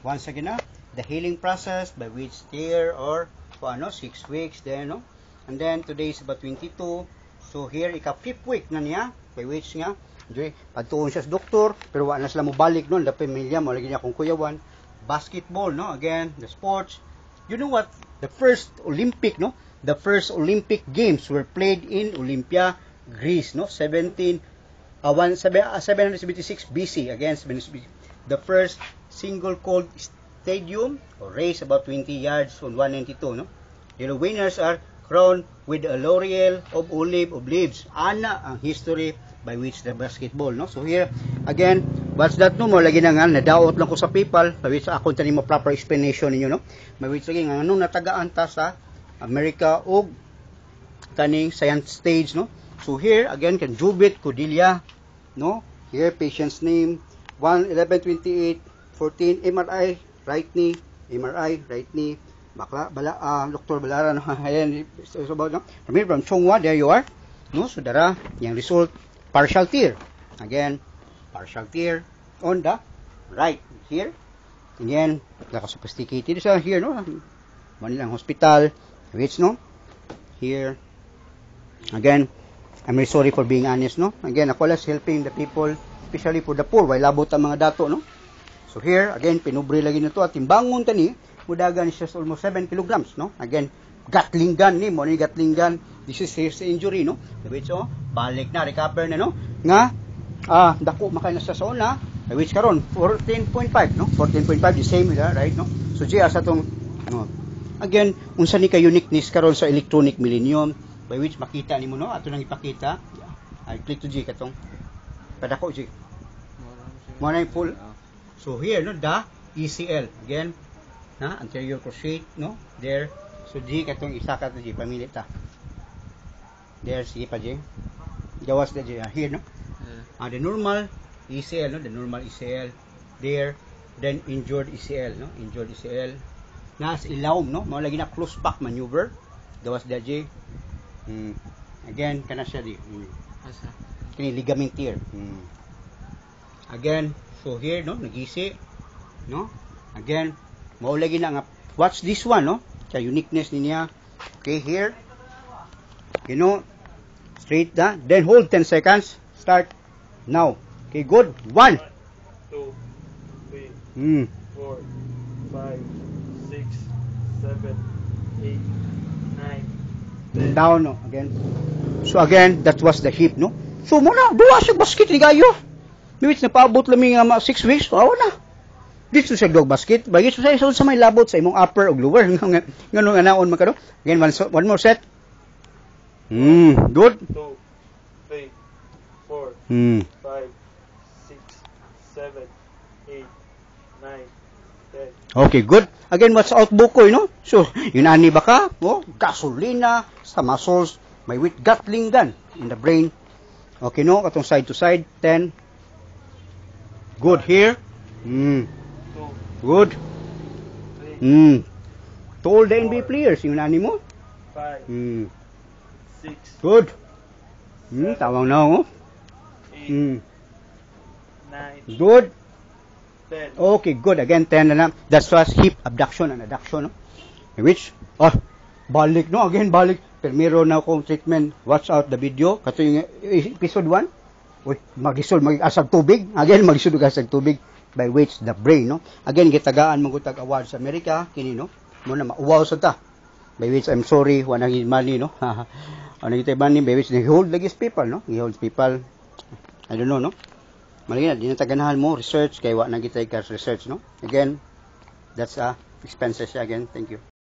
once again the healing process by which year or 6 weeks then no. And then today is about 22. So here ika 5th week na niya by which nga pagtuon siya sa doktor pero wala na sila mo balik no, la pamilya mo lagi niya kung kuyawan. Basketball no, again the sports. You know what, the first Olympic games were played in Olympia, Greece no, 776 BC against the first single cold stadium or race about 20 yards on 192 no. The winners are crowned with a laurel of olive of leaves. Ana ang history by which the basketball no. So here again, what's that no mo lagi na nga nadaot lang ko sa PayPal by which ako tani mo proper explanation ninyo no. By which lagi nga anong natagaan ta sa America og kaning science stage no. So here again kan Jubit Codilla no. Here patient's name 1128 14 MRI right knee, MRI right knee, Dr. Balara no. Ayan so about no. From Chonghua, there you are no. So dara yang result partial tear. Again, partial tear on the right here. Again, sophisticated sa here no. Manilang hospital, which no. Here. Again, I'm really sorry for being honest no. Again, ako lang helping the people, especially for the poor, why labot ang mga dato no. So here, again, pinubre lagi na to at timbangon tani, mudagan siya sa almost 7 kilograms no. Again, Gatling gun ni mo ni Gatling gun. This is serious injury no. Which balik na recover na no. Nga dako makay na sa una, which karon 14.5 no. 14.5 the same right no. So G asa tong no. Again, unsa ni ka uniqueness karon sa electronic millennium by which makita nimo no. Ato nang ipakita. I click to G katong padako G. Mo na full. So here no the ECL again na anterior cruciate no. There so G katong isa ka to G pamili ta. There sige pa G. Gawas na G here no. The normal ECL no, the normal ECL there, then injured ECL no, injured ECL. Nas ilawom no, mao lagi na close pack maneuver. Gawas na G. Again kana siya di. Kini ligament tear. Again so here no nagisi no. Again mao lagi na nga watch this one no. Sa uniqueness niya. Okay, here. You know, straight down. Then hold 10 seconds. Start now. Okay, good. 1, 2, 3, 4, 5, 6, 7, 8, 9, 10. Down no. Again. So again, that was the hip no. So muna, duwa siya basket ni gayo. Miwit na paabot laming 6 weeks. Awa na. Dito sa dog basket, bagay sa may labot sa imong upper ug lower ngano nga naon man kado. Again, one more set. Good. 2, 3, 4, 5, 6, 7, 8, 9, 10. Okay, good. Again, what's out bukoy no? So, yunani ba ka? Gasolina sa muscles, may with Gatling gun in the brain. Okay no, katong side to side 10. Good here. Good. 3, To all the NBA players, yung nani mo? 5, 6, Good. Tawang na ako. 8, 9, Good. 10. Okay, good. Again, 10 na lang. That's was hip abduction and adduction, no? Which, balik, no? Again, balik. Primero na akong treatment. Watch out the video. Kato yung episode 1. Uy, mag-asag tubig. Again, mag-isod asag tubig. By which the brain no. Again gitagaan man gutag award sa Amerika kini no. Mo na mauwaw sa ta. By which I'm sorry wala nang money no. Ano gitay money by which they hold lagi people no. He holds people. I don't know no. Malagi na di na taganahan mo research kay wa na gitay ka research no. Again that's expenses again. Thank you.